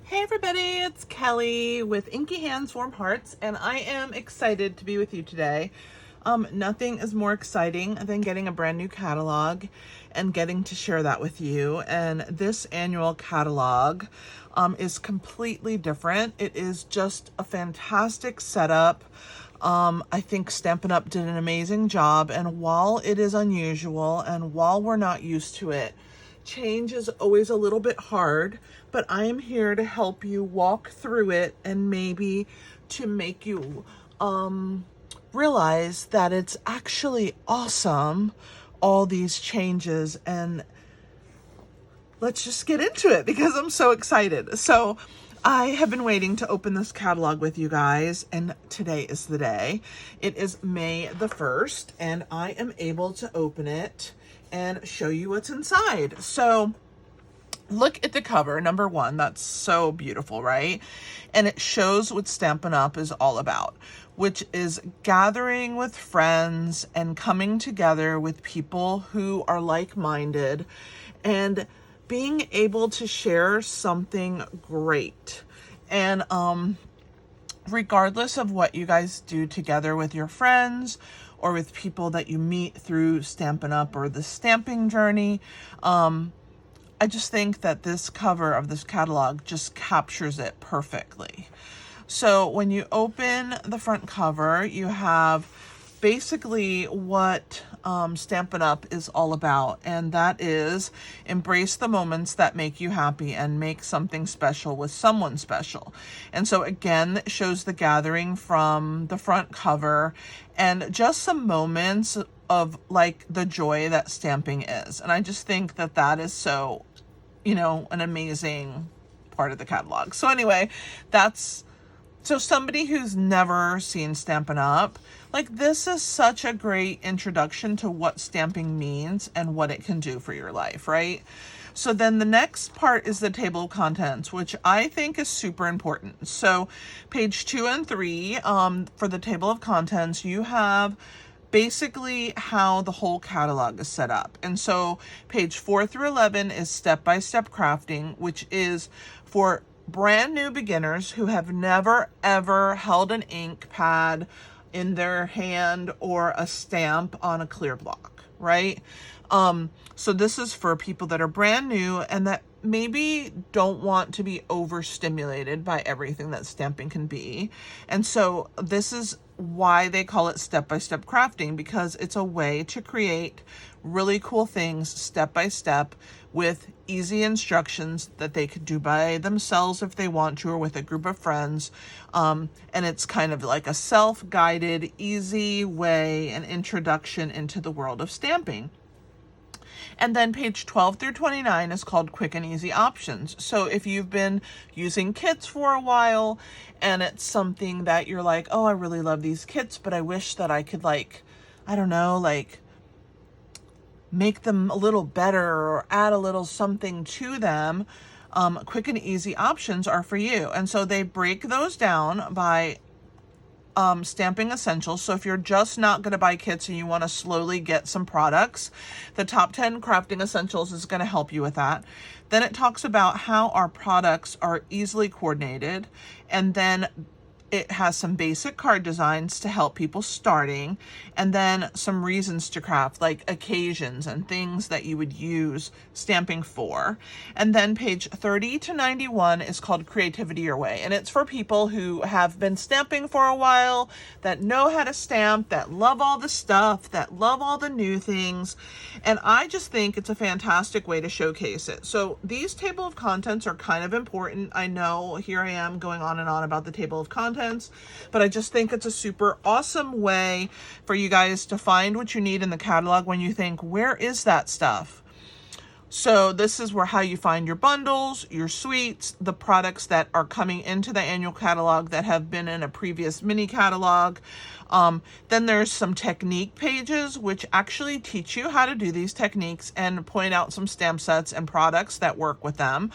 Hey everybody, it's Kelly with Inky Hands Warm Hearts, and I am excited to be with you today. Nothing is more exciting than getting a brand new catalog and getting to share that with you. And this annual catalog is completely different. It is just a fantastic setup. I think Stampin' Up! Did an amazing job, and while it is unusual and while we're not used to it, change is always a little bit hard, but I am here to help you walk through it and maybe to make you realize that it's actually awesome, all these changes. And let's just get into it because I'm so excited. So I have been waiting to open this catalog with you guys, and today is the day. It is May the 1st, and I am able to open it and show you what's inside. So look at the cover, number one. That's so beautiful, right? And it shows what Stampin' Up! Is all about, which is gathering with friends and coming together with people who are like-minded and being able to share something great. And regardless of what you guys do together with your friends or with people that you meet through Stampin' Up! Or the stamping journey, I just think that this cover of this catalog just captures it perfectly. So when you open the front cover, you have basically what Stampin' Up! Is all about, and that is embrace the moments that make you happy and make something special with someone special. And so again, it shows the gathering from the front cover and just some moments of like the joy that stamping is. And I just think that that is so, an amazing part of the catalog. So anyway, so somebody who's never seen Stampin' Up!, like this is such a great introduction to what stamping means and what it can do for your life, right? So then the next part is the table of contents, which I think is super important. So page 2 and 3, for the table of contents, you have basically how the whole catalog is set up. And so page 4 through 11 is step-by-step crafting, which is for brand new beginners who have never ever held an ink pad in their hand or a stamp on a clear block, right? So this is for people that are brand new and that maybe don't want to be overstimulated by everything that stamping can be. And so this is why they call it step-by-step crafting, because it's a way to create really cool things step by step with easy instructions that they could do by themselves if they want to, or with a group of friends. And it's kind of like a self-guided, easy way, an introduction into the world of stamping. And then page 12 through 29 is called Quick and Easy Options. So if you've been using kits for a while and it's something that you're like, oh, I really love these kits, but I wish that I could make them a little better or add a little something to them, Quick and Easy Options are for you. And so they break those down by stamping essentials. So if you're just not going to buy kits and you want to slowly get some products, the top 10 crafting essentials is going to help you with that. Then it talks about how our products are easily coordinated, and then it has some basic card designs to help people starting, and then some reasons to craft, like occasions and things that you would use stamping for. And then page 30 to 91 is called Creativity Your Way, and it's for people who have been stamping for a while, that know how to stamp, that love all the stuff, that love all the new things. And I just think it's a fantastic way to showcase it. So these table of contents are kind of important. I know here I am going on and on about the table of contents, but I just think it's a super awesome way for you guys to find what you need in the catalog when you think, where is that stuff? So this is how you find your bundles, your suites, the products that are coming into the annual catalog that have been in a previous mini catalog. Then there's some technique pages, which actually teach you how to do these techniques and point out some stamp sets and products that work with them.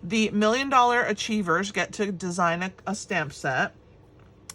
The $1 Million Achievers get to design a stamp set,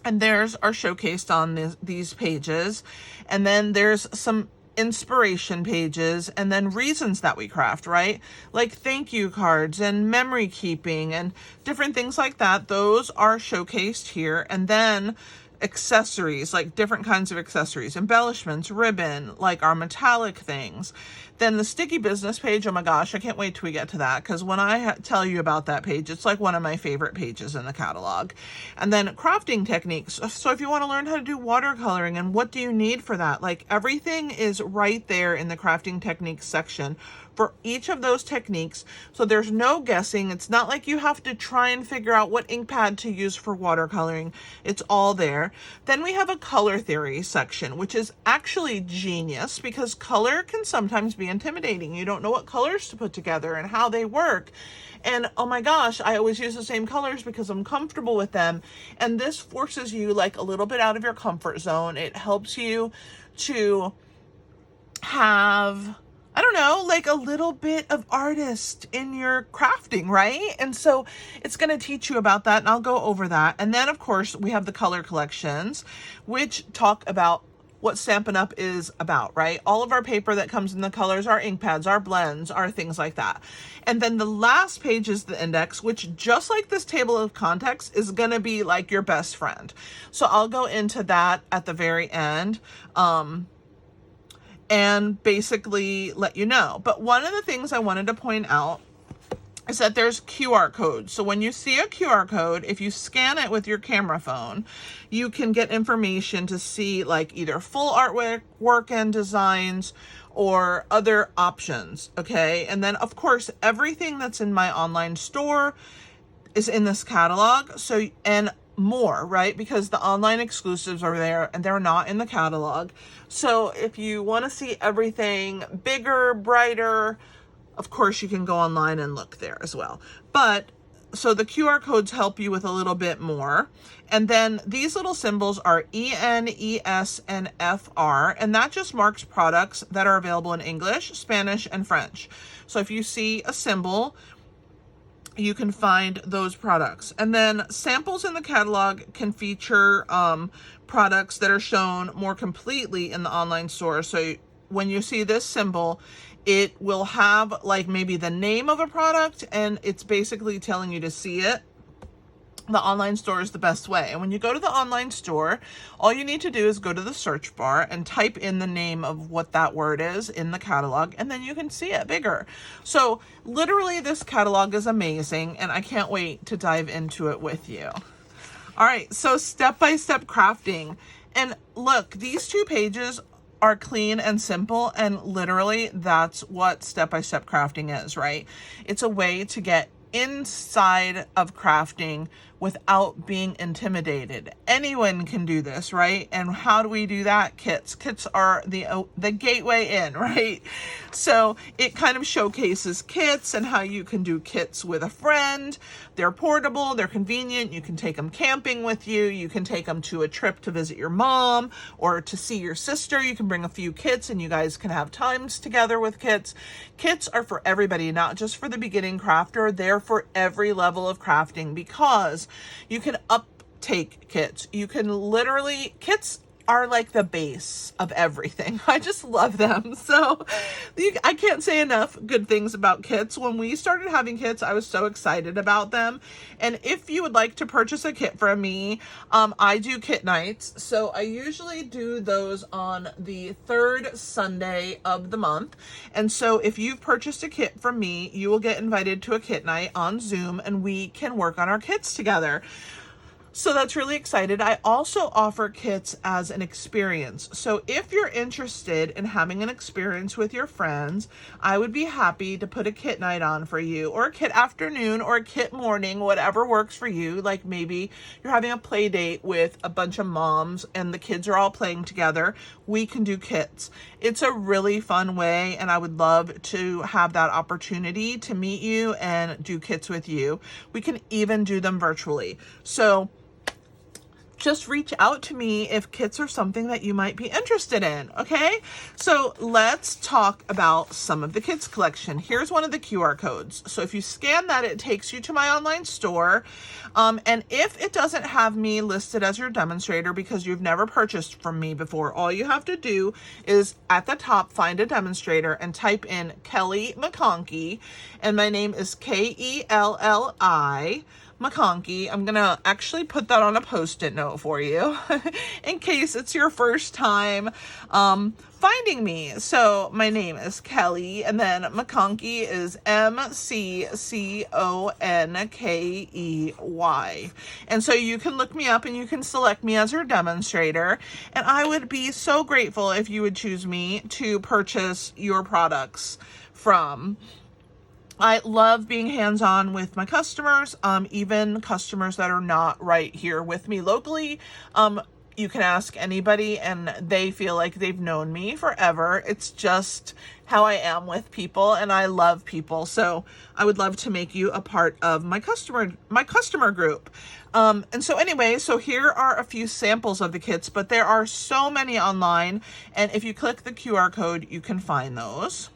and theirs are showcased on these pages. And then there's some inspiration pages, and then reasons that we craft, right? Like thank you cards and memory keeping and different things like that. Those are showcased here. And then accessories, like different kinds of accessories, embellishments, ribbon, like our metallic things. Then the sticky business page, oh my gosh, I can't wait till we get to that, because when I tell you about that page, it's like one of my favorite pages in the catalog. And then crafting techniques. So if you want to learn how to do watercoloring and what do you need for that, like everything is right there in the crafting techniques section for each of those techniques. So there's no guessing. It's not like you have to try and figure out what ink pad to use for watercoloring. It's all there. Then we have a color theory section, which is actually genius because color can sometimes be intimidating. You don't know what colors to put together and how they work. And oh my gosh, I always use the same colors because I'm comfortable with them. And this forces you like a little bit out of your comfort zone. It helps you to have, I don't know, like a little bit of artist in your crafting, right? And so it's going to teach you about that, and I'll go over that. And then, of course, we have the color collections, which talk about what Stampin' Up! Is about, right? All of our paper that comes in the colors, our ink pads, our blends, our things like that. And then the last page is the index, which just like this table of contents is going to be like your best friend. So I'll go into that at the very end. And basically let you know. But one of the things I wanted to point out is that there's QR codes. So when you see a QR code, if you scan it with your camera phone, you can get information to see like either full artwork and designs or other options, okay? And then of course, everything that's in my online store is in this catalog. So, and more, right? Because the online exclusives are there and they're not in the catalog. So if you want to see everything bigger, brighter, of course you can go online and look there as well. But so the QR codes help you with a little bit more. And then these little symbols are EN, ES, and FR, and that just marks products that are available in English, Spanish, and French. So if you see a symbol, you can find those products. And then samples in the catalog can feature products that are shown more completely in the online store. So when you see this symbol, it will have like maybe the name of a product and it's basically telling you to see it. The online store is the best way. And when you go to the online store, all you need to do is go to the search bar and type in the name of what that word is in the catalog, and then you can see it bigger. So literally this catalog is amazing, and I can't wait to dive into it with you. All right, so step-by-step crafting. And look, these 2 pages are clean and simple, and literally that's what step-by-step crafting is, right? It's a way to get inside of crafting without being intimidated. Anyone can do this, right? And how do we do that? Kits. Kits are the gateway in, right? So it kind of showcases kits and how you can do kits with a friend. They're portable, they're convenient. You can take them camping with you. You can take them to a trip to visit your mom or to see your sister. You can bring a few kits and you guys can have times together with kits. Kits are for everybody, not just for the beginning crafter. They're for every level of crafting because you can uptake kits. You can literally, kits are like the base of everything. I just love them. So I can't say enough good things about kits. When we started having kits, I was so excited about them. And if you would like to purchase a kit from me, I do kit nights. So I usually do those on the 3rd Sunday of the month. And so if you've purchased a kit from me, you will get invited to a kit night on Zoom and we can work on our kits together. So that's really excited. I also offer kits as an experience. So if you're interested in having an experience with your friends, I would be happy to put a kit night on for you, or a kit afternoon, or a kit morning, whatever works for you. Like maybe you're having a play date with a bunch of moms and the kids are all playing together. We can do kits. It's a really fun way, and I would love to have that opportunity to meet you and do kits with you. We can even do them virtually. So just reach out to me if kits are something that you might be interested in, okay? So let's talk about some of the kits collection. Here's one of the QR codes. So if you scan that, it takes you to my online store. And if it doesn't have me listed as your demonstrator because you've never purchased from me before, all you have to do is at the top find a demonstrator and type in Kelly McConkey, and my name is Kelli McConkey. I'm gonna actually put that on a post-it note for you in case it's your first time finding me. So my name is Kelly, and then McConkey is McConkey. And so you can look me up and you can select me as your demonstrator, and I would be so grateful if you would choose me to purchase your products from. I love being hands-on with my customers, even customers that are not right here with me locally. You can ask anybody and they feel like they've known me forever. It's just how I am with people, and I love people. So I would love to make you a part of my customer group. And so anyway, so here are a few samples of the kits, but there are so many online, and if you click the QR code, you can find those.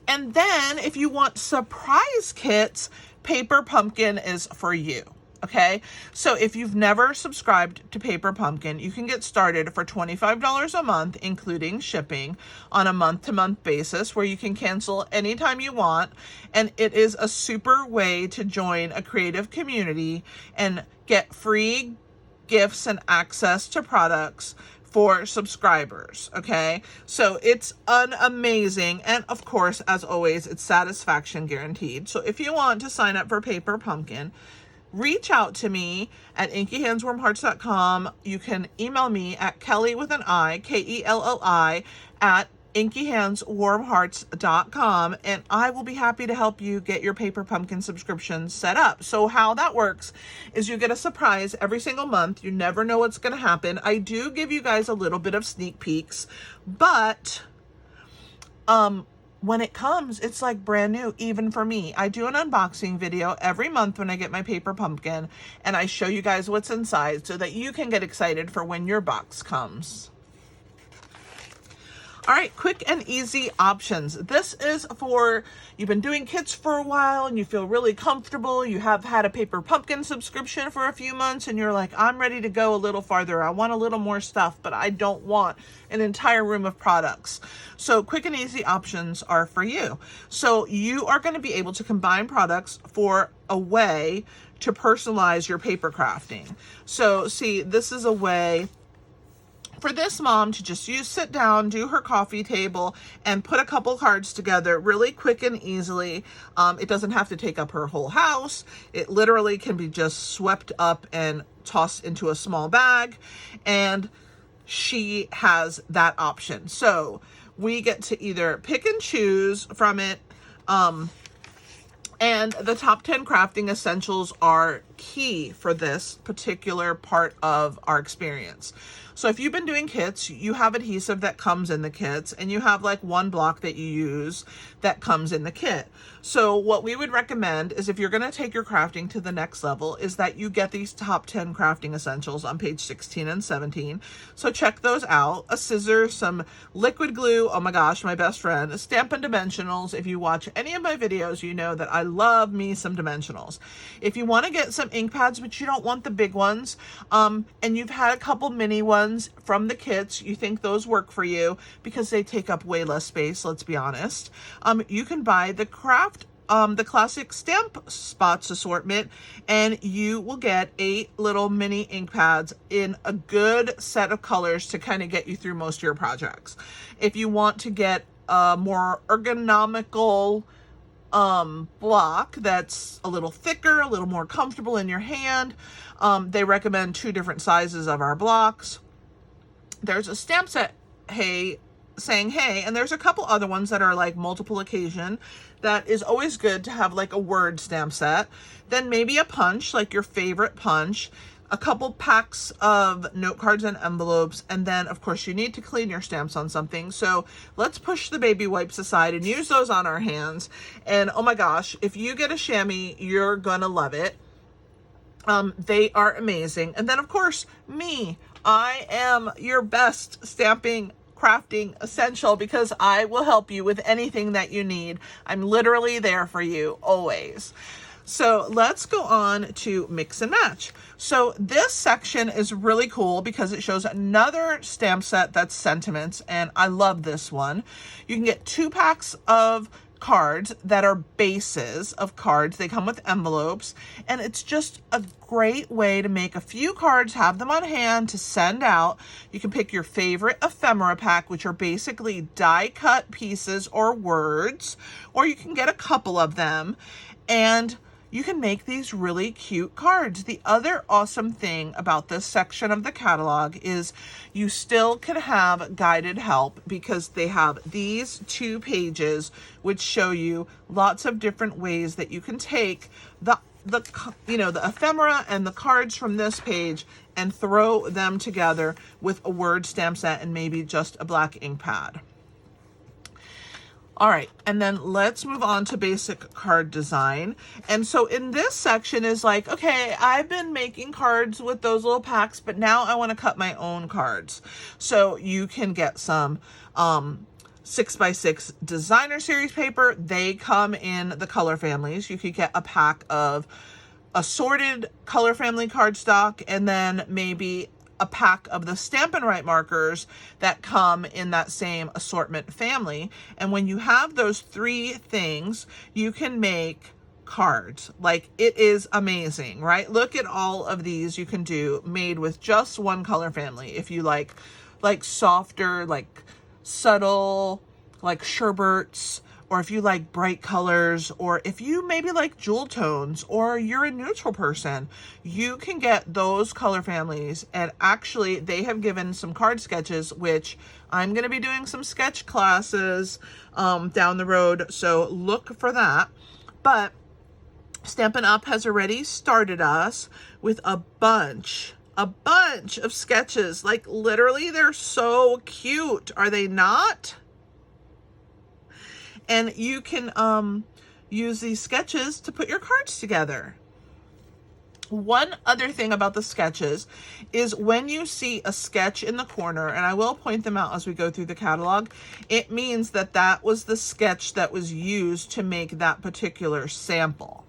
And then if you want surprise kits, Paper Pumpkin is for you. Okay, so if you've never subscribed to Paper Pumpkin, you can get started for $25 a month, including shipping, on a month-to-month basis, where you can cancel anytime you want. And it is a super way to join a creative community and get free gifts and access to products for subscribers. Okay, so it's amazing, and of course, as always, it's satisfaction guaranteed. So if you want to sign up for Paper Pumpkin, reach out to me at inkyhandswarmhearts.com. You can email me at Kelly with an I, Kelli, at inkyhandswarmhearts.com, and I will be happy to help you get your Paper Pumpkin subscription set up. So how that works is you get a surprise every single month. You never know what's going to happen. I do give you guys a little bit of sneak peeks, but when it comes, it's like brand new, even for me. I do an unboxing video every month when I get my Paper Pumpkin, and I show you guys what's inside so that you can get excited for when your box comes. All right, quick and easy options. This is for, you've been doing kits for a while and you feel really comfortable. You have had a Paper Pumpkin subscription for a few months and you're like, I'm ready to go a little farther. I want a little more stuff, but I don't want an entire room of products. So quick and easy options are for you. So you are going to be able to combine products for a way to personalize your paper crafting. So see, this is a way for this mom to just sit down, do her coffee table, and put a couple cards together really quick and easily. It doesn't have to take up her whole house. It literally can be just swept up and tossed into a small bag, and she has that option. So we get to either pick and choose from it, and the top 10 crafting essentials are key for this particular part of our experience. So if you've been doing kits, you have adhesive that comes in the kits, and you have like one block that you use that comes in the kit. So what we would recommend is, if you're going to take your crafting to the next level, is that you get these top 10 crafting essentials on page 16 and 17. So check those out. A scissor, some liquid glue, oh my gosh, my best friend, Stampin' dimensionals. If you watch any of my videos, you know that I love me some dimensionals. If you want to get some ink pads, but you don't want the big ones, and you've had a couple mini ones from the kits, you think those work for you because they take up way less space, let's be honest, you can buy the the classic stamp spots assortment, and you will get 8 little mini ink pads in a good set of colors to kind of get you through most of your projects. If you want to get a more ergonomical block that's a little thicker, a little more comfortable in your hand, they recommend 2 different sizes of our blocks. There's a stamp set, saying hey, and there's a couple other ones that are like multiple occasion that is always good to have, like a word stamp set. Then maybe a punch, like your favorite punch, a couple packs of note cards and envelopes, and then of course you need to clean your stamps on something. So let's push the baby wipes aside and use those on our hands. And oh my gosh, if you get a chamois, you're gonna love it. They are amazing. And then of course, me, I am your best stamping crafting essential because I will help you with anything that you need. I'm literally there for you always. So let's go on to mix and match. So this section is really cool because it shows another stamp set that's sentiments, and I love this one. You can get 2 packs of cards that are bases of cards. They come with envelopes, and it's just a great way to make a few cards, have them on hand to send out. You can pick your favorite ephemera pack, which are basically die cut pieces or words, or you can get a couple of them, and you can make these really cute cards. The other awesome thing about this section of the catalog is you still can have guided help because they have these 2 pages which show you lots of different ways that you can take the ephemera and the cards from this page and throw them together with a word stamp set and maybe just a black ink pad. All right, and then let's move on to basic card design. And so in this section is like, okay, I've been making cards with those little packs, but now I want to cut my own cards. So you can get some 6x6 designer series paper. They come in the color families. You could get a pack of assorted color family cardstock, and then maybe a pack of the Stampin' Right markers that come in that same assortment family. And when you have those 3 things, you can make cards. Like, it is amazing, right? Look at all of these you can do made with just one color family. If you like softer, like subtle, like sherbets, or if you like bright colors, or if you maybe like jewel tones, or you're a neutral person, you can get those color families. And actually, they have given some card sketches, which I'm going to be doing some sketch classes down the road, so look for that. But Stampin' Up! Has already started us with a bunch of sketches. Like, literally, they're so cute, are they not? And you can use these sketches to put your cards together. One other thing about the sketches is when you see a sketch in the corner, and I will point them out as we go through the catalog, it means that that was the sketch that was used to make that particular sample.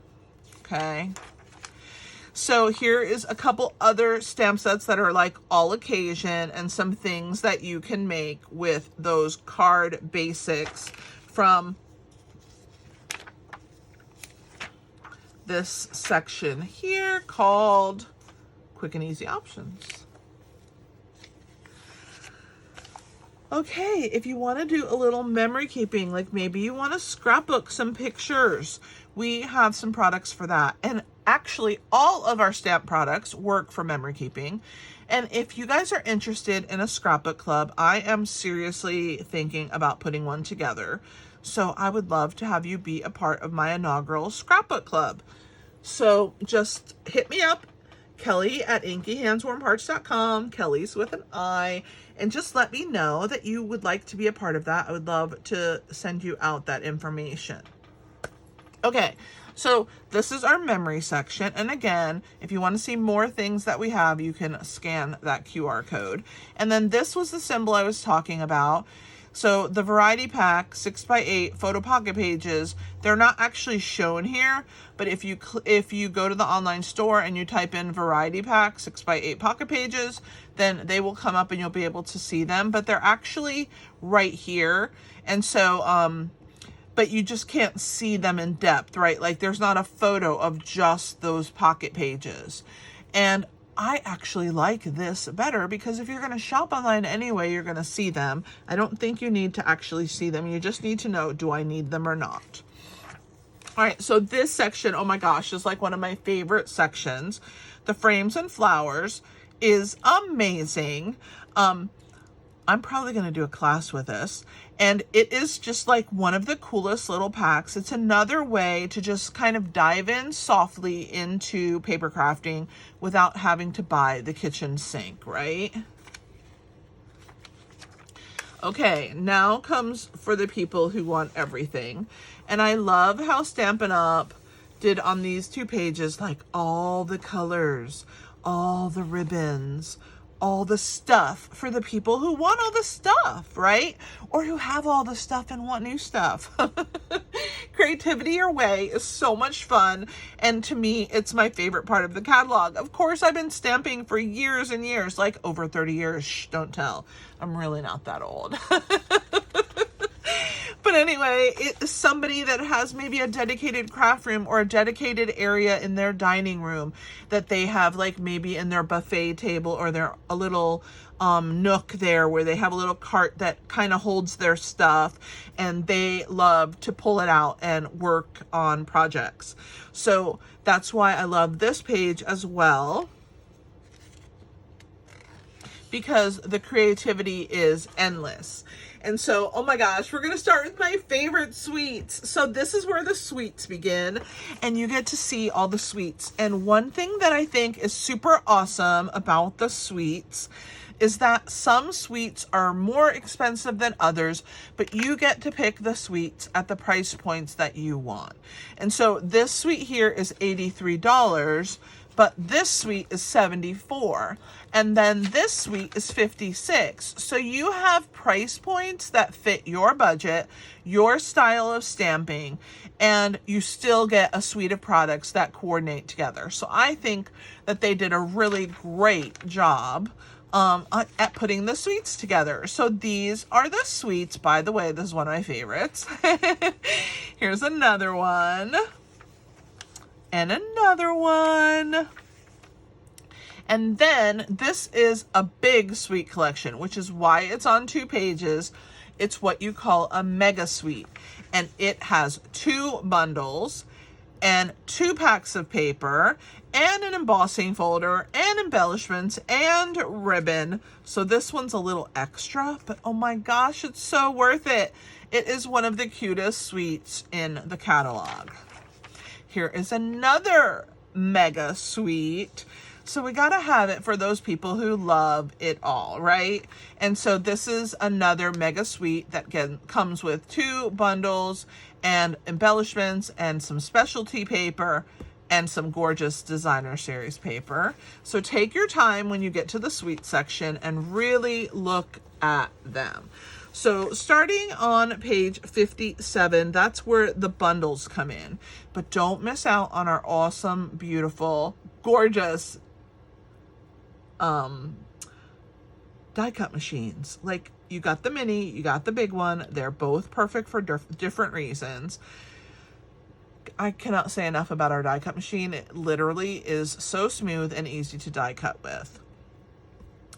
Okay. So here is a couple other stamp sets that are like all occasion and some things that you can make with those card basics from this section here called Quick and Easy Options. Okay, if you want to do a little memory keeping, like maybe you want to scrapbook some pictures, we have some products for that. And actually, all of our stamp products work for memory keeping. And if you guys are interested in a scrapbook club, I am seriously thinking about putting one together. So I would love to have you be a part of my inaugural scrapbook club. So just hit me up, Kelly at inkyhandswarmhearts.com, Kelly's with an I, and just let me know that you would like to be a part of that. I would love to send you out that information. Okay, so this is our memory section. And again, if you want to see more things that we have, you can scan that QR code. And then this was the symbol I was talking about. So the variety pack 6x8 photo pocket pages, they're not actually shown here, but if you go to the online store and you type in variety pack 6x8 pocket pages, then they will come up and you'll be able to see them, but they're actually right here. And so but you just can't see them in depth, right? Like, there's not a photo of just those pocket pages. And I actually like this better because if you're going to shop online anyway, you're going to see them. I don't think you need to actually see them. You just need to know, do I need them or not? All right, so this section, oh my gosh, is like one of my favorite sections. The frames and flowers is amazing. I'm probably going to do a class with this, and it is just like one of the coolest little packs. It's another way to just kind of dive in softly into paper crafting without having to buy the kitchen sink, right? Okay, now comes for the people who want everything. And I love how Stampin' Up! did on these 2 pages, like all the colors, all the ribbons, all the stuff for the people who want all the stuff, right? Or who have all the stuff and want new stuff. Creativity Your Way is so much fun, and to me, it's my favorite part of the catalog. Of course, I've been stamping for years and years, like over 30 years. Shh, don't tell. I'm really not that old. But anyway, it's somebody that has maybe a dedicated craft room or a dedicated area in their dining room that they have, like maybe in their buffet table or a little nook there where they have a little cart that kind of holds their stuff, and they love to pull it out and work on projects. So that's why I love this page as well, because the creativity is endless. And so, oh my gosh, we're going to start with my favorite sweets. So this is where the sweets begin, and you get to see all the sweets. And one thing that I think is super awesome about the sweets is that some sweets are more expensive than others, but you get to pick the sweets at the price points that you want. And so this sweet here is $83, but this sweet is $74, and then this sweet is $56. So you have price points that fit your budget, your style of stamping, and you still get a suite of products that coordinate together. So I think that they did a really great job at putting the sweets together. So these are the sweets. By the way, this is one of my favorites. Here's another one. And another one. And then this is a big sweet collection, which is why it's on 2 pages. It's what you call a mega suite. And it has 2 bundles and 2 packs of paper and an embossing folder and embellishments and ribbon. So this one's a little extra, but oh my gosh, it's so worth it. It is one of the cutest suites in the catalog. Here is another mega suite. So we gotta have it for those people who love it all, right? And so this is another mega suite that comes with 2 bundles and embellishments and some specialty paper and some gorgeous designer series paper. So take your time when you get to the suite section and really look at them. So starting on page 57, that's where the bundles come in. But don't miss out on our awesome, beautiful, gorgeous die cut machines. Like, you got the mini, you got the big one. They're both perfect for different reasons. I cannot say enough about our die cut machine. It literally is so smooth and easy to die cut with.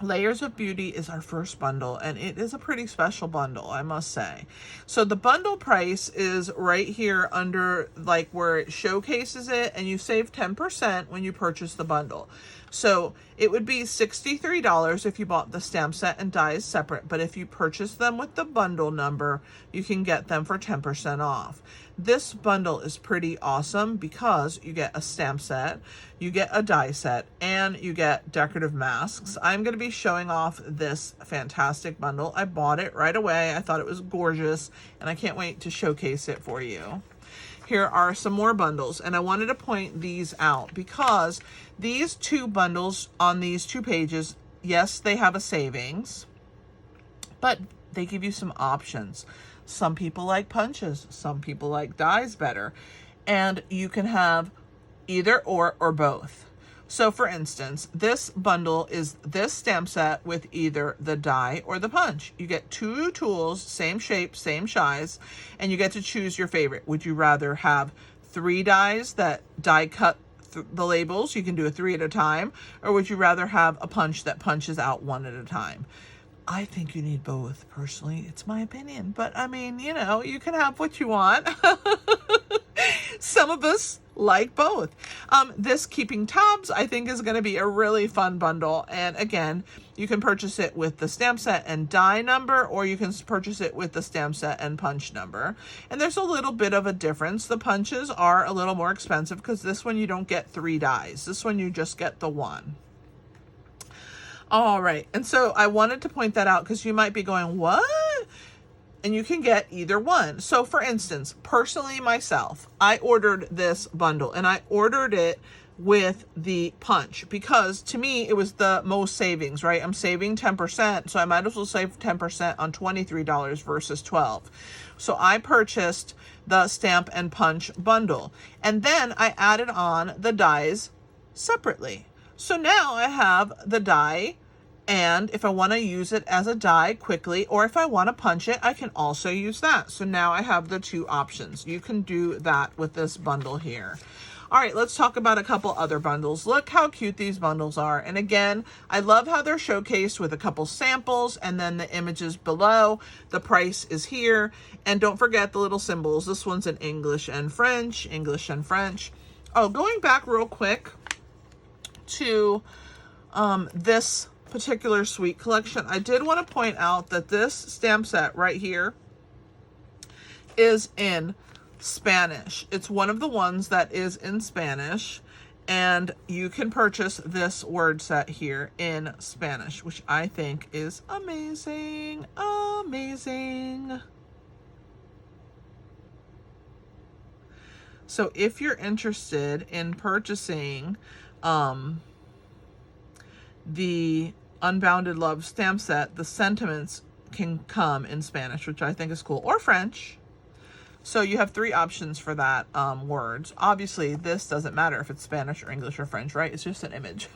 Layers of Beauty is our first bundle, and it is a pretty special bundle, I must say. So the bundle price is right here under, like, where it showcases it, and you save 10% when you purchase the bundle. So it would be $63 if you bought the stamp set and dies separate, but if you purchase them with the bundle number, you can get them for 10% off. This bundle is pretty awesome because you get a stamp set, you get a die set, and you get decorative masks. I'm going to be showing off this fantastic bundle. I bought it right away. I thought it was gorgeous, and I can't wait to showcase it for you. Here are some more bundles, and I wanted to point these out because these 2 bundles on these 2 pages, yes, they have a savings, but they give you some options. Some people like punches, some people like dies better, and you can have either or both. So for instance, this bundle is this stamp set with either the die or the punch. You get 2 tools, same shape, same size, and you get to choose your favorite. Would you rather have 3 dies that die cut the labels? You can do a 3 at a time, or would you rather have a punch that punches out 1 at a time? I think you need both, personally. It's my opinion. But I mean, you know, you can have what you want. Some of us like both. This Keeping Tabs, I think, is going to be a really fun bundle. And again, you can purchase it with the stamp set and die number, or you can purchase it with the stamp set and punch number. And there's a little bit of a difference. The punches are a little more expensive because this one you don't get 3 dies. This one you just get the 1. All right, and so I wanted to point that out because you might be going, what? and you can get either one. So for instance, personally myself, I ordered this bundle and I ordered it with the punch because to me it was the most savings, right? I'm saving 10%, so I might as well save 10% on $23 versus $12. So I purchased the stamp and punch bundle, and then I added on the dies separately. So now I have the die, and if I want to use it as a die quickly, or if I want to punch it, I can also use that. So now I have the two options. You can do that with this bundle here. All right, let's talk about a couple other bundles. Look how cute these bundles are. And again, I love how they're showcased with a couple samples and then the images below. The price is here. And don't forget the little symbols. This one's in English and French, English and French. Oh, going back real quick to this particular suite collection, I did want to point out that this stamp set right here is in Spanish. It's one of the ones that is in Spanish, and you can purchase this word set here in Spanish, which I think is amazing. Amazing. So if you're interested in purchasing the Unbounded Love stamp set, the sentiments can come in Spanish, which I think is cool, or French. So you have three options for that words. Obviously, this doesn't matter if it's Spanish or English or French, right? It's just an image.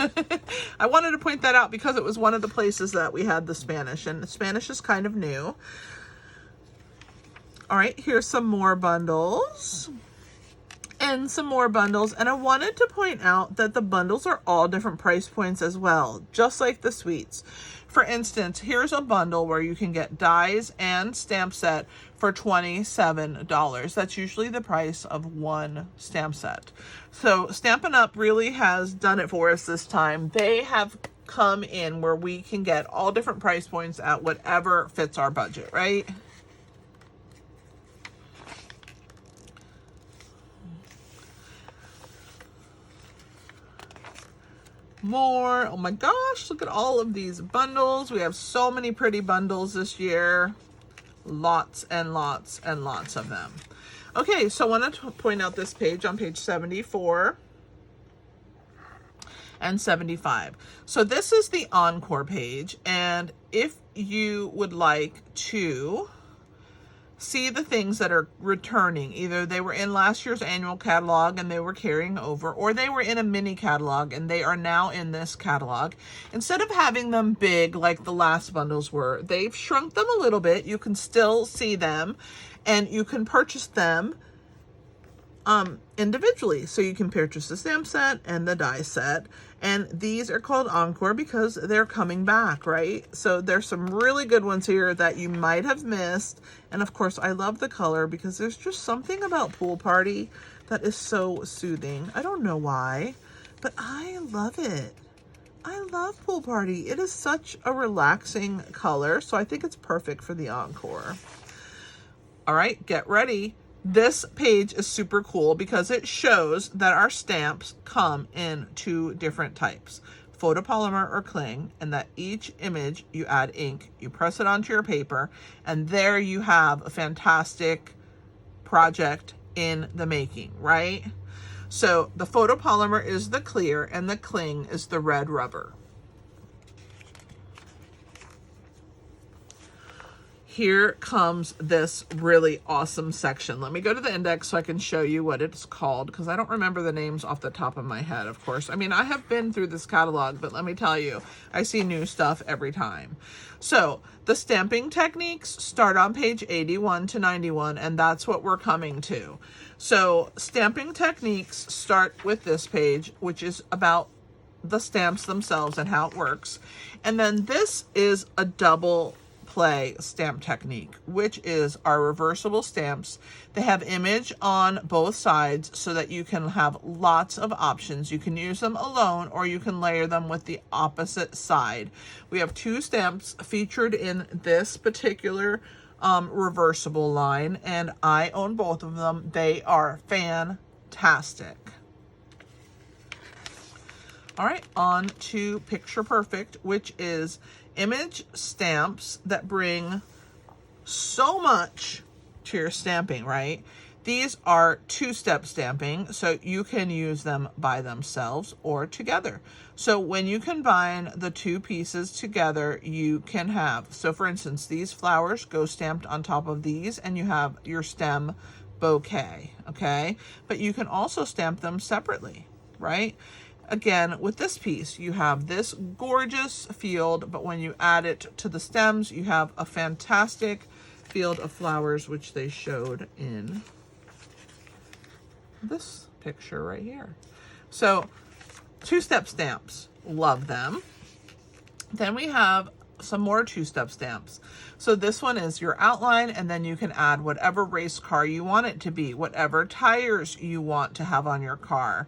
I wanted to point that out because it was one of the places that we had the Spanish, and the Spanish is kind of new. All right, here's some more bundles. And some more bundles, and I wanted to point out that the bundles are all different price points as well, just like the suites. For instance, here's a bundle where you can get dies and stamp set for $27. That's usually the price of one stamp set. So Stampin' Up! Really has done it for us this time. They have come in where we can get all different price points at whatever fits our budget, right? More. Oh my gosh, look at all of these bundles. We have so many pretty bundles this year. Lots and lots and lots of them. Okay, so I want to point out this page on page 74 and 75. So this is the Encore page, and if you would like to see the things that are returning, either they were in last year's annual catalog and they were carrying over, or they were in a mini catalog and they are now in this catalog. Instead of having them big like the last bundles were, they've shrunk them a little bit. You can still see them and you can purchase them individually. So you can purchase the stamp set and the die set, and these are called Encore because they're coming back, right? So there's some really good ones here that you might have missed. And of course, I love the color because there's just something about Pool Party that is so soothing. I don't know why, but I love it. I love Pool Party. It is such a relaxing color, so I think it's perfect for the Encore. All right, get ready. This page is super cool because it shows that our stamps come in two different types, photopolymer or cling, and that each image you add ink, you press it onto your paper, and there you have a fantastic project in the making, right? So the photopolymer is the clear and the cling is the red rubber. Here comes this really awesome section. Let me go to the index so I can show you what it's called, because I don't remember the names off the top of my head, of course. I mean, I have been through this catalog, but let me tell you, I see new stuff every time. So the stamping techniques start on page 81 to 91, and that's what we're coming to. So stamping techniques start with this page, which is about the stamps themselves and how it works. And then this is a double play stamp technique, which is our reversible stamps. They have image on both sides so that you can have lots of options. You can use them alone or you can layer them with the opposite side. We have two stamps featured in this particular reversible line, and I own both of them. They are fantastic. All right, on to Picture Perfect, which is image stamps that bring so much to your stamping, right? These are two-step stamping, so you can use them by themselves or together. So when you combine the two pieces together, you can have, so for instance, these flowers go stamped on top of these, and you have your stem bouquet, okay? But you can also stamp them separately, right? Again, with this piece, you have this gorgeous field, but when you add it to the stems, you have a fantastic field of flowers, which they showed in this picture right here. So two-step stamps, love them. Then we have some more two-step stamps. So this one is your outline, and then you can add whatever race car you want it to be, whatever tires you want to have on your car.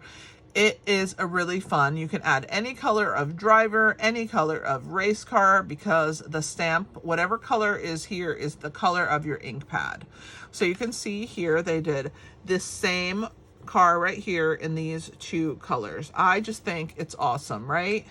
It is a really fun, you can add any color of driver, any color of race car, because the stamp, whatever color is here, is the color of your ink pad. So you can see here they did this same car right here in these two colors. I just think it's awesome, right?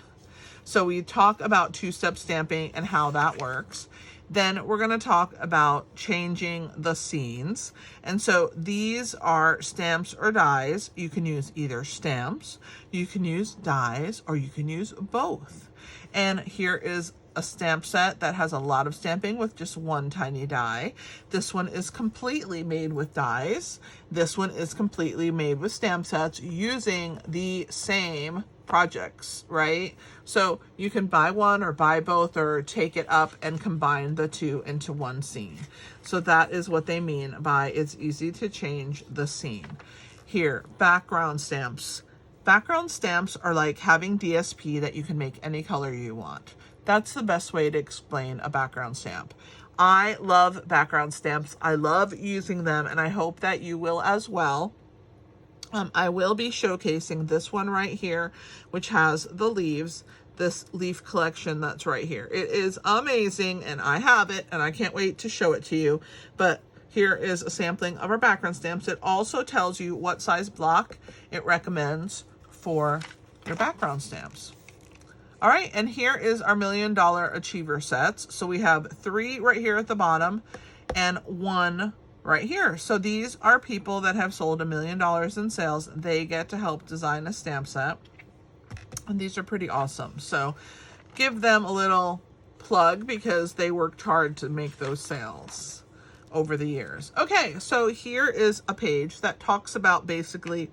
So we talk about two-step stamping and how that works. Then we're going to talk about changing the scenes. And so these are stamps or dies. You can use either stamps, you can use dies, or you can use both. And here is a stamp set that has a lot of stamping with just one tiny die. This one is completely made with dies. This one is completely made with stamp sets using the same projects, right? So you can buy one or buy both or take it up and combine the two into one scene. So that is what they mean by it's easy to change the scene. Here, background stamps. Background stamps are like having DSP that you can make any color you want. That's the best way to explain a background stamp. I love background stamps. I love using them, and I hope that you will as well. I will be showcasing this one right here, which has the leaves, this leaf collection that's right here. It is amazing, and I have it, and I can't wait to show it to you. But here is a sampling of our background stamps. It also tells you what size block it recommends for your background stamps. All right, and here is our $1 Million Achiever sets. So we have 3 right here at the bottom and 1 right here. So these are people that have sold $1 million in sales. They get to help design a stamp set. And these are pretty awesome. So give them a little plug because they worked hard to make those sales over the years. Okay, so here is a page that talks about basically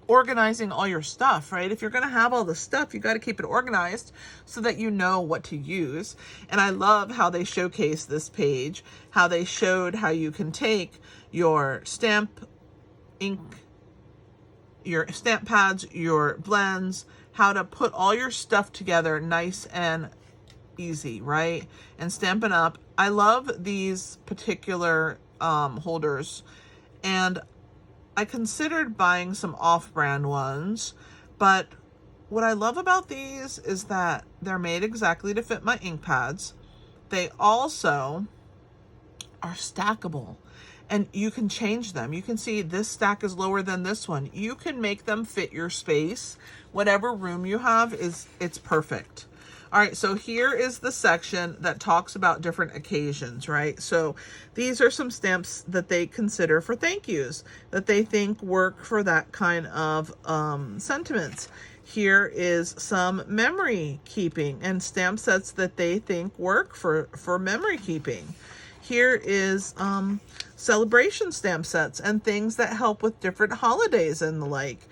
organizing all your stuff, right? If you're going to have all the stuff, you got to keep it organized so that you know what to use. And I love how they showcase this page, how they showed how you can take your stamp ink, your stamp pads, your blends, how to put all your stuff together nice and easy, right? And Stampin' Up. I love these particular holders, and I considered buying some off-brand ones, but what I love about these is that they're made exactly to fit my ink pads. They also are stackable, and you can change them. You can see this stack is lower than this one. You can make them fit your space. Whatever room you have, it's perfect. All right, so here is the section that talks about different occasions, right? So these are some stamps that they consider for thank yous, that they think work for that kind of sentiments. Here is some memory keeping and stamp sets that they think work for memory keeping. Here is celebration stamp sets and things that help with different holidays and the like,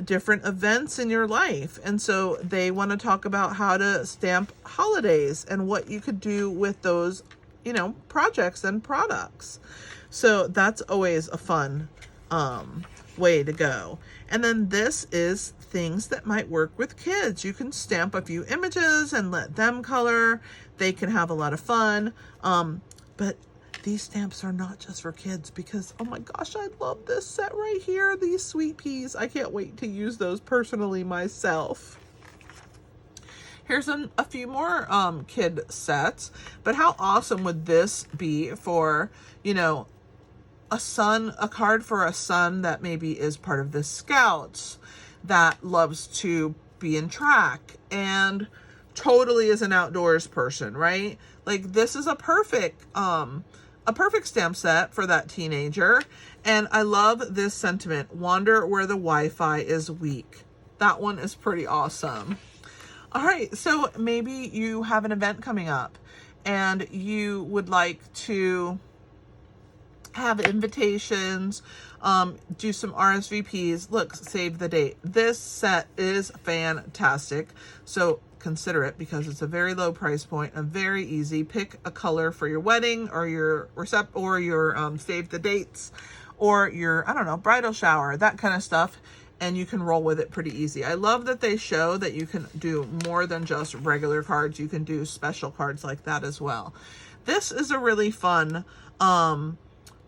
different events in your life. And so they want to talk about how to stamp holidays and what you could do with those, you know, projects and products. So that's always a fun way to go. And then this is things that might work with kids. You can stamp a few images and let them color. They can have a lot of fun. But these stamps are not just for kids because, oh my gosh, I love this set right here. These sweet peas. I can't wait to use those personally myself. Here's a few more kid sets. But how awesome would this be for, you know, a card for a son that maybe is part of the Scouts, that loves to be in track and totally is an outdoors person, right? Like this is a perfect stamp set for that teenager. And I love this sentiment, wander where the Wi-Fi is weak. That one is pretty awesome. All right, so maybe you have an event coming up and you would like to have invitations, do some RSVPs. Look, save the date. This set is fantastic. So consider it because it's a very low price point and very easy. Pick a color for your wedding or your save the dates or your, I don't know, bridal shower, that kind of stuff. And you can roll with it pretty easy. I love that they show that you can do more than just regular cards. You can do special cards like that as well. This is a really fun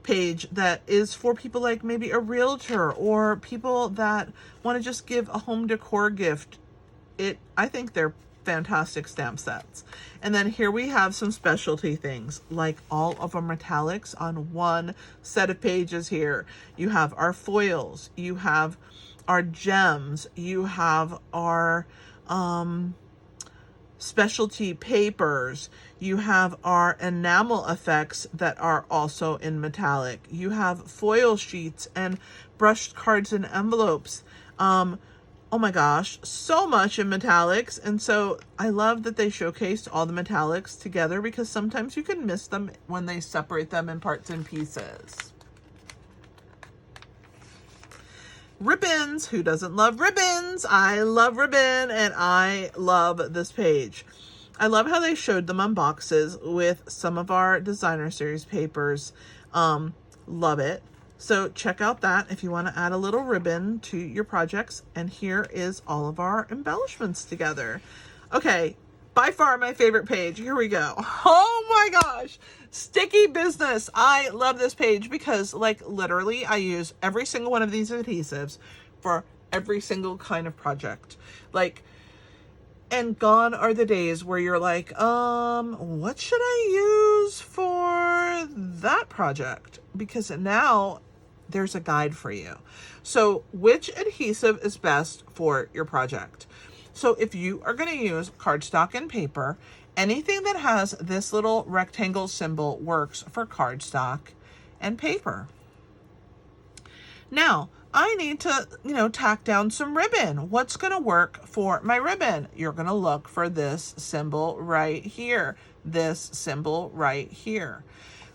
page that is for people like maybe a realtor or people that want to just give a home decor gift. I think they're fantastic stamp sets. And then here we have some specialty things, like all of our metallics on one set of pages here. You have our foils, you have our gems, you have our specialty papers, you have our enamel effects that are also in metallic, you have foil sheets and brushed cards and envelopes. Oh my gosh, so much in metallics. And so I love that they showcased all the metallics together because sometimes you can miss them when they separate them in parts and pieces. Ribbons. Who doesn't love ribbons? I love ribbon and I love this page. I love how they showed them on boxes with some of our designer series papers. Love it. So check out that if you want to add a little ribbon to your projects. And here is all of our embellishments together. Okay, by far my favorite page. Here we go. Oh my gosh, sticky business. I love this page because like literally I use every single one of these adhesives for every single kind of project. Like, and gone are the days where you're like, what should I use for that project? Because now there's a guide for you. So which adhesive is best for your project? So if you are going to use cardstock and paper, anything that has this little rectangle symbol works for cardstock and paper. Now, I need to, tack down some ribbon. What's going to work for my ribbon? You're going to look for this symbol right here. This symbol right here.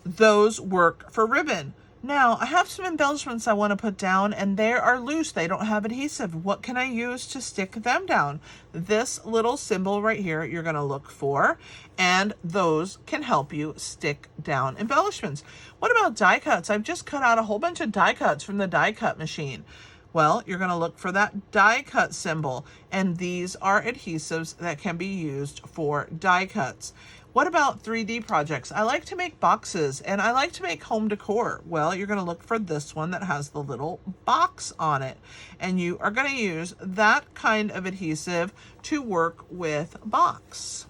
Those work for ribbon. Now, I have some embellishments I want to put down, and they are loose. They don't have adhesive. What can I use to stick them down? This little symbol right here, you're going to look for, and those can help you stick down embellishments. What about die cuts? I've just cut out a whole bunch of die cuts from the die cut machine. Well, you're going to look for that die cut symbol, and these are adhesives that can be used for die cuts. What about 3D projects? I like to make boxes and I like to make home decor. Well, you're going to look for this one that has the little box on it. And you are going to use that kind of adhesive to work with box.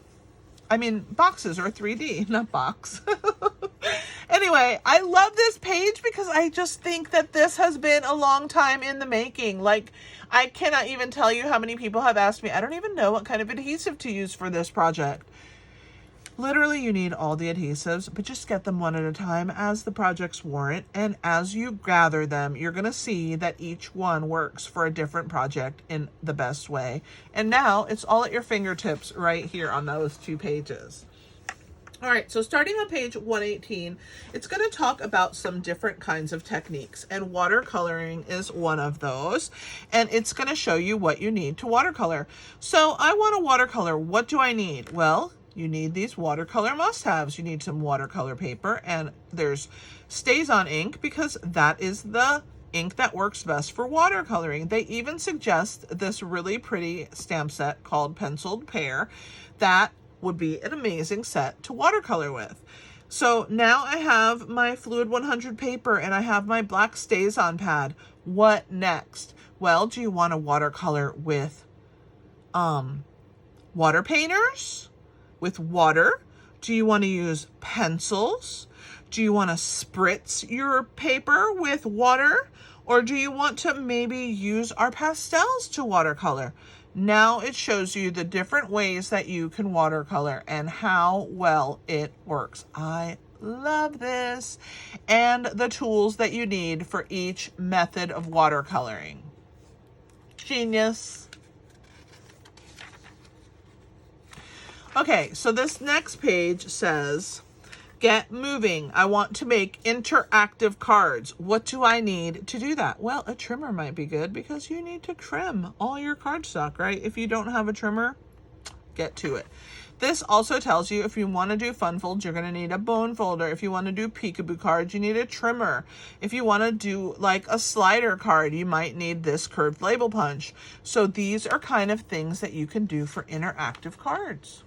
I mean, boxes are 3D, not box. Anyway, I love this page because I just think that this has been a long time in the making. Like, I cannot even tell you how many people have asked me, I don't even know what kind of adhesive to use for this project. Literally, you need all the adhesives, but just get them one at a time as the projects warrant. And as you gather them, you're going to see that each one works for a different project in the best way. And now it's all at your fingertips right here on those two pages. All right, so starting on page 118, it's going to talk about some different kinds of techniques, and watercoloring is one of those, and it's going to show you what you need to watercolor. So I want to watercolor. What do I need? Well, you need these watercolor must-haves. You need some watercolor paper, and there's StazOn ink because that is the ink that works best for watercoloring. They even suggest this really pretty stamp set called Penciled Pear that would be an amazing set to watercolor with. So now I have my Fluid 100 paper and I have my black StazOn pad. What next? Well, do you want to watercolor with water painters? With water? Do you want to use pencils? Do you want to spritz your paper with water? Or do you want to maybe use our pastels to watercolor? Now it shows you the different ways that you can watercolor and how well it works. I love this. And the tools that you need for each method of watercoloring. Genius. Okay, so this next page says, get moving. I want to make interactive cards. What do I need to do that? Well, a trimmer might be good because you need to trim all your cardstock, right? If you don't have a trimmer, get to it. This also tells you if you want to do fun folds, you're going to need a bone folder. If you want to do peekaboo cards, you need a trimmer. If you want to do like a slider card, you might need this curved label punch. So these are kind of things that you can do for interactive cards.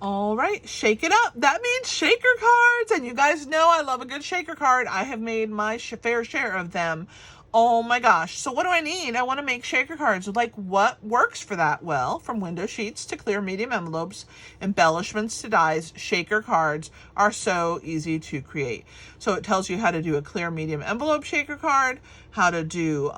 All right, shake it up. That means shaker cards. And you guys know I love a good shaker card. I have made my fair share of them. Oh my gosh. So what do I need? I want to make shaker cards. Like, what works for that? Well, from window sheets to clear medium envelopes, embellishments to dies, shaker cards are so easy to create. So it tells you how to do a clear medium envelope shaker card, how to do,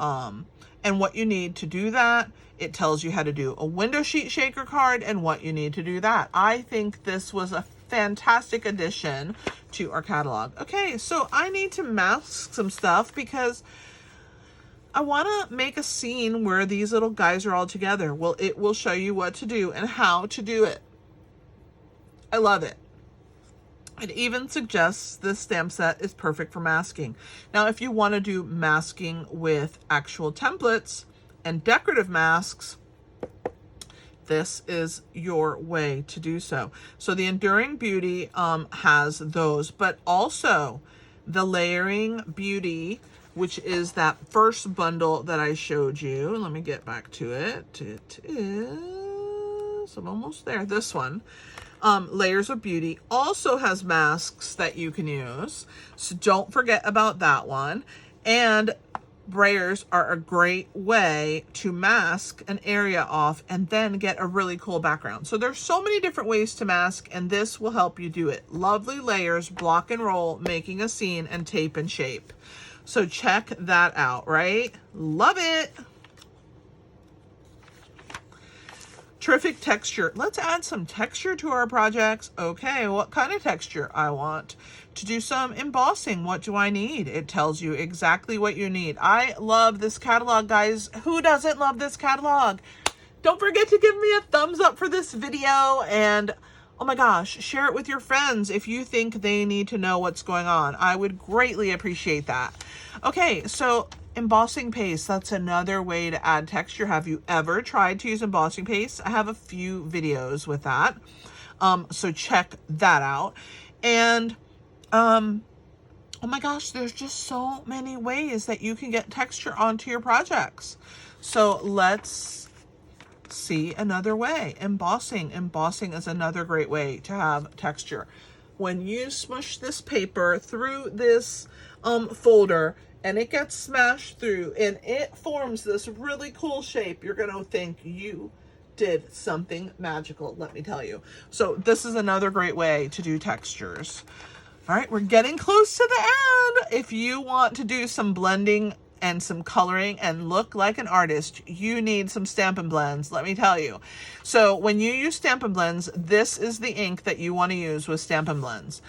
and what you need to do that. It tells you how to do a window sheet shaker card and what you need to do that. I think this was a fantastic addition to our catalog. Okay, so I need to mask some stuff because I want to make a scene where these little guys are all together. Well, it will show you what to do and how to do it. I love it. It even suggests this stamp set is perfect for masking. Now, if you want to do masking with actual templates and decorative masks, this is your way to do so. So the Enduring Beauty has those, but also the Layering Beauty, which is that first bundle that I showed you. Let me get back to it. It is, I'm almost there, this one. Layers of Beauty also has masks that you can use. So don't forget about that one. And brayers are a great way to mask an area off and then get a really cool background. So there's so many different ways to mask, and this will help you do it. Lovely layers, block and roll, making a scene, and tape and shape. So check that out, right? Love it. Terrific texture. Let's add some texture to our projects. Okay, what kind of texture? I want to do some embossing. What do I need? It tells you exactly what you need. I love this catalog, guys. Who doesn't love this catalog? Don't forget to give me a thumbs up for this video, and oh my gosh, share it with your friends if you think they need to know what's going on. I would greatly appreciate that. Okay, so embossing paste, that's another way to add texture. Have you ever tried to use embossing paste? I have a few videos with that. So check that out. And oh my gosh, there's just so many ways that you can get texture onto your projects. So let's see another way. Embossing. Embossing is another great way to have texture. When you smush this paper through this folder and it gets smashed through and it forms this really cool shape, you're going to think you did something magical, let me tell you. So this is another great way to do textures. All right, we're getting close to the end. If you want to do some blending and some coloring and look like an artist, you need some Stampin' Blends, let me tell you. So when you use Stampin' Blends, this is the ink that you want to use with Stampin' Blends.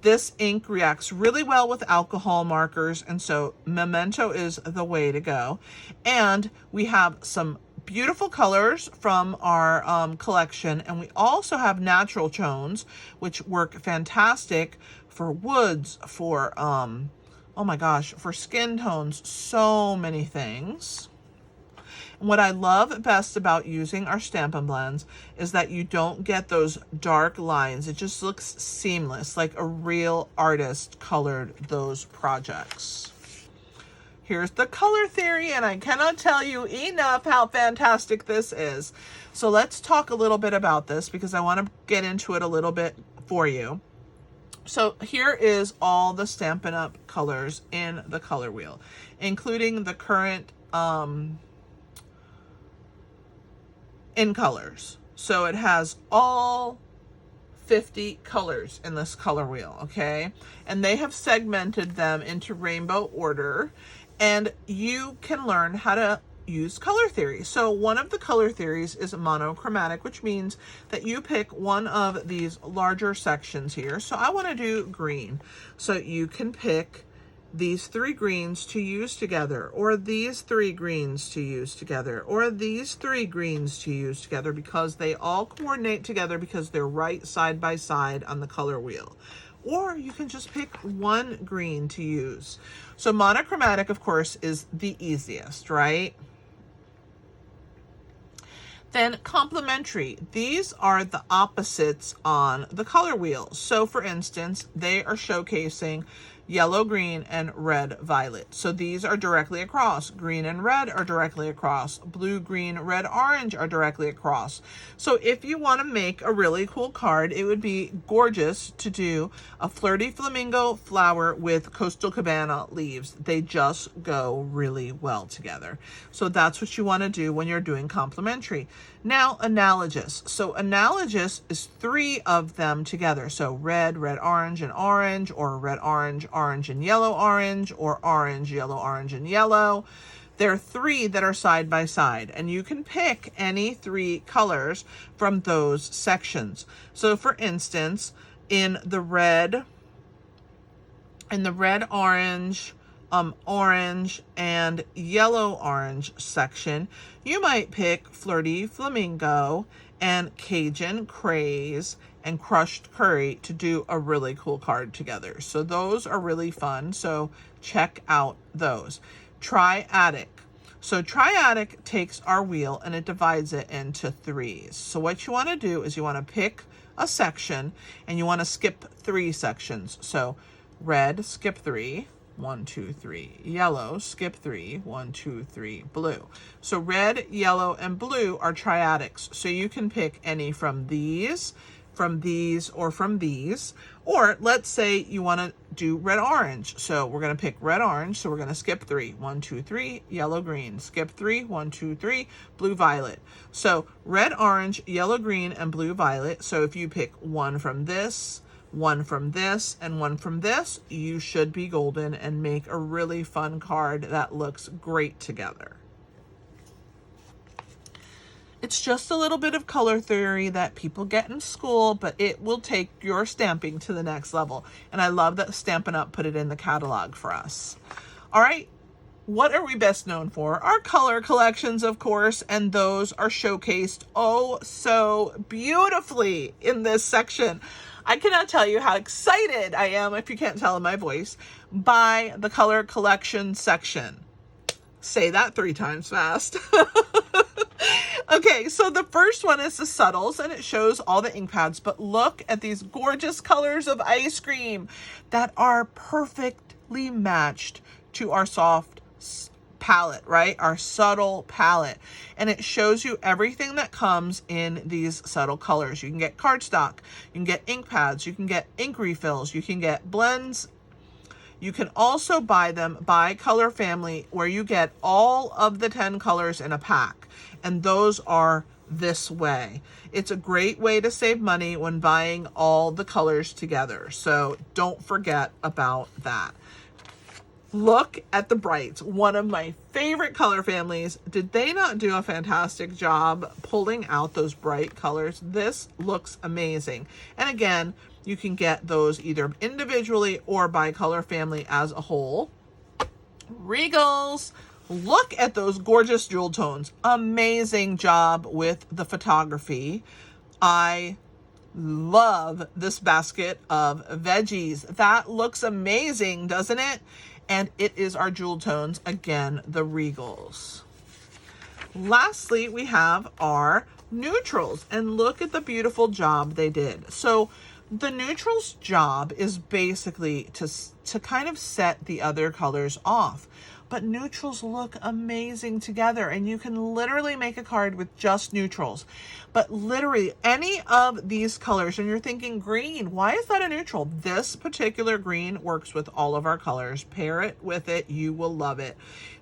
This ink reacts really well with alcohol markers, and so Memento is the way to go. And we have some beautiful colors from our collection, and we also have natural tones, which work fantastic for woods, for oh my gosh, for skin tones, so many things. And what I love best about using our Stampin' Blends is that you don't get those dark lines. It just looks seamless, like a real artist colored those projects. Here's the color theory, and I cannot tell you enough how fantastic this is. So let's talk a little bit about this because I want to get into it a little bit for you. So here is all the Stampin' Up! Colors in the color wheel, including the current in colors. So it has all 50 colors in this color wheel, okay? And they have segmented them into rainbow order, and you can learn how to use color theory. So one of the color theories is monochromatic, which means that you pick one of these larger sections here. So I want to do green. So you can pick these 3 greens to use together, or these 3 greens to use together, or these 3 greens to use together, because they all coordinate together because they're right side by side on the color wheel. Or you can just pick 1 green to use. So monochromatic, of course, is the easiest, right? Then complementary. These are the opposites on the color wheel. So for instance, they are showcasing yellow, green, and red, violet. So these are directly across. Green and red are directly across. Blue, green, red, orange are directly across. So if you want to make a really cool card, it would be gorgeous to do a flirty flamingo flower with Coastal Cabana leaves. They just go really well together. So that's what you want to do when you're doing complementary. Now, analogous. So analogous is 3 of them together. So red, red, orange, and orange, or red, orange, orange, and yellow, orange, or orange, yellow, orange, and yellow. There are 3 that are side by side, and you can pick any 3 colors from those sections. So for instance, in the red, orange, orange, and yellow orange section, you might pick Flirty Flamingo and Cajun Craze and Crushed Curry to do a really cool card together. So those are really fun. So check out those. Triadic. So triadic takes our wheel and it divides it into 3s. So what you want to do is you want to pick a section and you want to skip 3 sections. So red, skip 3. 1, 2, 3. Yellow, skip 3. 1, 2, 3. Blue. So red, yellow, and blue are triadics. So you can pick any from these, or from these. Or let's say you want to do red, orange. So we're going to pick red, orange. So we're going to skip 3. 1, 2, 3. Yellow, green. Skip 3. 1, 2, 3. Blue, violet. So red, orange, yellow, green, and blue, violet. So if you pick 1 from this, 1 from this, and 1 from this, you should be golden and make a really fun card that looks great together. It's just a little bit of color theory that people get in school, but it will take your stamping to the next level. And I love that Stampin' Up! Put it in the catalog for us. All right. What are we best known for? Our color collections, of course, and those are showcased oh so beautifully in this section. I cannot tell you how excited I am, if you can't tell in my voice, by the color collection section. Say that 3 times fast. Okay, so the first one is the subtles, and it shows all the ink pads, but look at these gorgeous colors of ice cream that are perfectly matched to our soft palette, right? Our subtle palette. And it shows you everything that comes in these subtle colors. You can get cardstock, you can get ink pads, you can get ink refills, you can get blends. You can also buy them by color family, where you get all of the 10 colors in a pack. And those are this way. It's a great way to save money when buying all the colors together. So don't forget about that. Look at the brights, one of my favorite color families. Did they not do a fantastic job pulling out those bright colors? This looks amazing. And again, you can get those either individually or by color family as a whole. Regals, look at those gorgeous jewel tones. Amazing job with the photography. I love this basket of veggies. That looks amazing, doesn't it? And it is our jewel tones, again, the Regals. Lastly, we have our neutrals, and look at the beautiful job they did. So the neutrals job is basically to kind of set the other colors off. But neutrals look amazing together, and you can literally make a card with just neutrals. But literally any of these colors, and you're thinking green, why is that a neutral? This particular green works with all of our colors. Pair it with it, you will love it.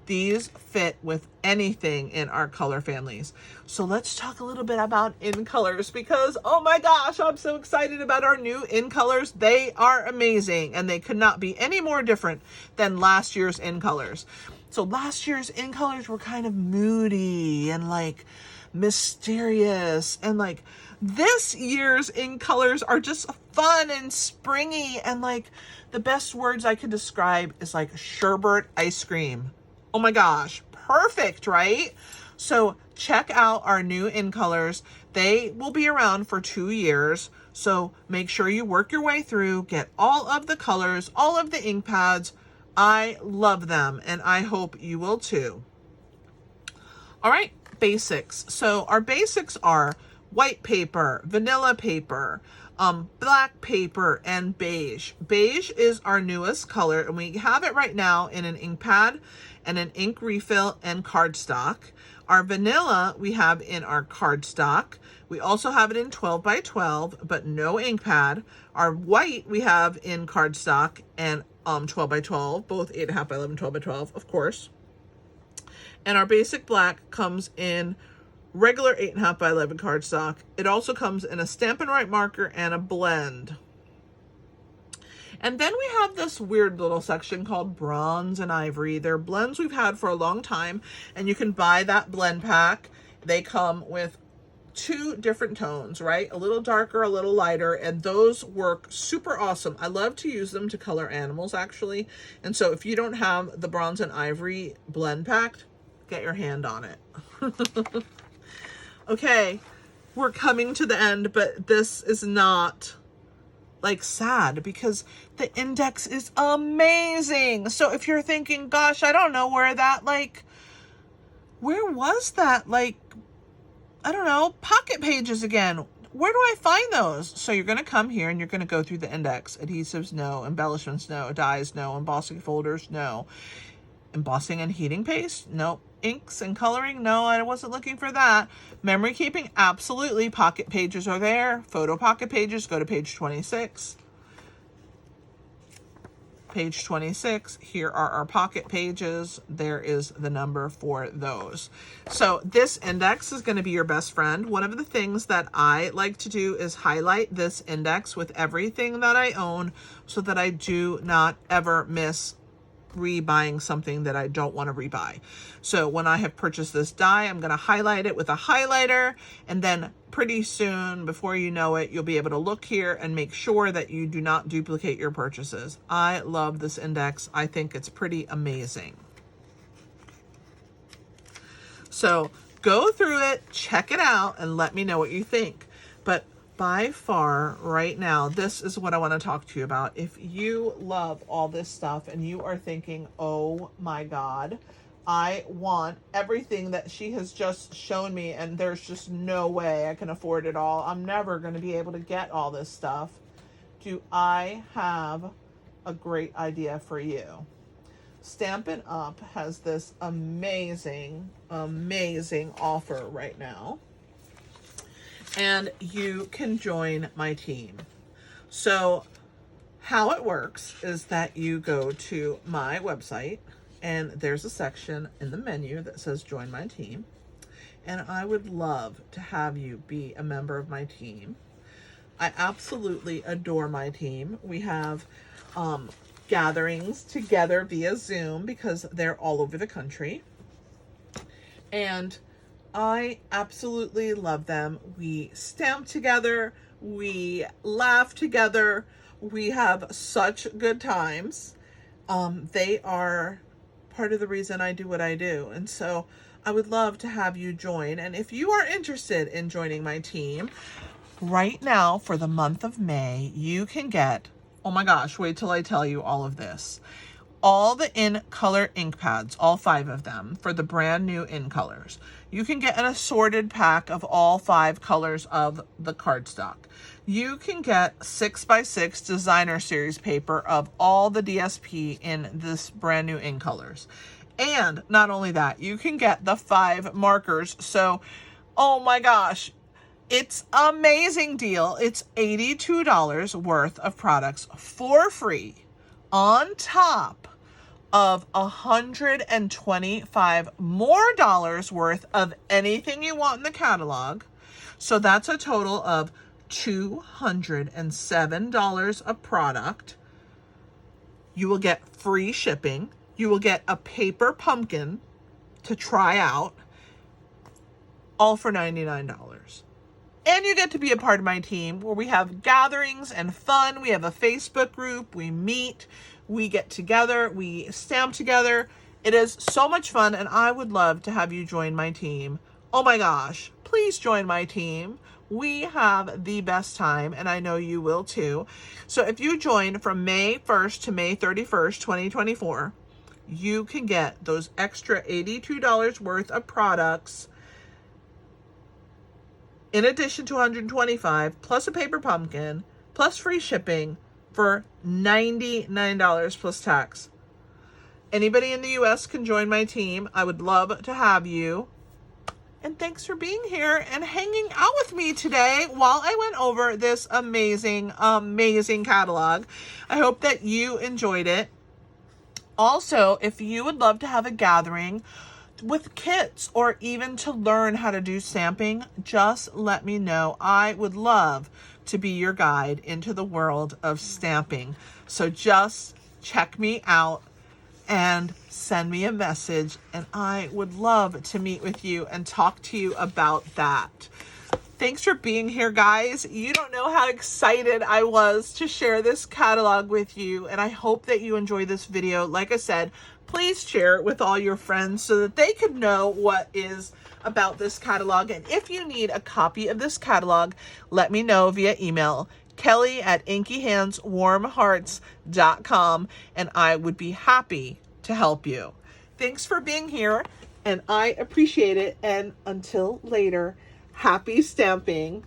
These fit with anything in our color families. So let's talk a little bit about in colors, because oh my gosh, I'm so excited about our new in colors. They are amazing, and they could not be any more different than last year's in colors. So last year's in colors were kind of moody and like mysterious, and like this year's in colors are just fun and springy, and like the best words I could describe is like sherbet ice cream. Oh my gosh, perfect, right? So check out our new in colors. They will be around for 2 years. So make sure you work your way through, get all of the colors, all of the ink pads. I love them, and I hope you will too. All right, basics. So our basics are white paper, vanilla paper, black paper, and beige. Beige is our newest color, and we have it right now in an ink pad and an ink refill and cardstock. Our vanilla we have in our cardstock. We also have it in 12 by 12, but no ink pad. Our white we have in cardstock and 12 by 12, both 8.5 by 11, 12 by 12, of course. And our basic black comes in regular 8.5 by 11 cardstock. It also comes in a Stampin' Right marker and a blend. And then we have this weird little section called bronze and ivory. They're blends we've had for a long time, and you can buy that blend pack. They come with 2 different tones, right? A little darker, a little lighter, and those work super awesome. I love to use them to color animals, actually. And so if you don't have the bronze and ivory blend pack, get your hand on it. Okay, we're coming to the end, but this is not like sad, because the index is amazing. So if you're thinking, gosh, I don't know where that, like, where was that, like, I don't know, pocket pages again? Where do I find those? So you're going to come here and you're going to go through the index. Adhesives, no. Embellishments, no. Dyes, no. Embossing folders, no. Embossing and heating paste, nope. Inks and coloring, no, I wasn't looking for that. Memory keeping, absolutely. Pocket pages are there. Photo pocket pages, go to page 26. Page 26, here are our pocket pages. There is the number for those. So this index is going to be your best friend. One of the things that I like to do is highlight this index with everything that I own, so that I do not ever miss rebuying something that I don't want to rebuy. So when I have purchased this die, I'm going to highlight it with a highlighter, and then pretty soon, before you know it, you'll be able to look here and make sure that you do not duplicate your purchases. I love this index. I think it's pretty amazing. So go through it, check it out, and let me know what you think. But by far right now, this is what I want to talk to you about. If you love all this stuff and you are thinking, oh my God, I want everything that she has just shown me, and there's just no way I can afford it all. I'm never going to be able to get all this stuff. Do I have a great idea for you? Stampin' Up! Has this amazing, amazing offer right now. And you can join my team. So how it works is that you go to my website, and there's a section in the menu that says join my team. And I would love to have you be a member of my team. I absolutely adore my team. We have gatherings together via Zoom because they're all over the country. And I absolutely love them. We stamp together, we laugh together, we have such good times. They are part of the reason I do what I do. And so I would love to have you join. And if you are interested in joining my team, right now for the month of May, you can get, oh my gosh, wait till I tell you all of this. All the in color ink pads, all 5 of them, for the brand new in colors. You can get an assorted pack of all 5 colors of the cardstock. You can get 6x6 designer series paper of all the DSP in this brand new in colors. And not only that, you can get the 5 markers. So, oh my gosh, it's an amazing deal. It's $82 worth of products for free, on top of $125 more worth of anything you want in the catalog. So that's a total of $207 of product. You will get free shipping. You will get a paper pumpkin to try out, all for $99. And you get to be a part of my team where we have gatherings and fun. We have a Facebook group. We meet. We get together. We stamp together. It is so much fun, and I would love to have you join my team. Oh my gosh, please join my team. We have the best time, and I know you will too. So if you join from May 1st to May 31st, 2024, you can get those extra $82 worth of products in addition to $125 plus a paper pumpkin plus free shipping for $99 plus tax. Anybody in the US can join my team. I would love to have you. And thanks for being here and hanging out with me today while I went over this amazing, amazing catalog. I hope that you enjoyed it. Also, if you would love to have a gathering with kids or even to learn how to do stamping, just let me know. I would love to be your guide into the world of stamping. So just check me out and send me a message, and I would love to meet with you and talk to you about that. Thanks for being here, guys. You don't know how excited I was to share this catalog with you, and I hope that you enjoy this video. Like I said, please share it with all your friends so that they could know what is about this catalog. And if you need a copy of this catalog, let me know via email, kelly@inkyhandswarmhearts.com, and I would be happy to help you. Thanks for being here, and I appreciate it. And until later, happy stamping.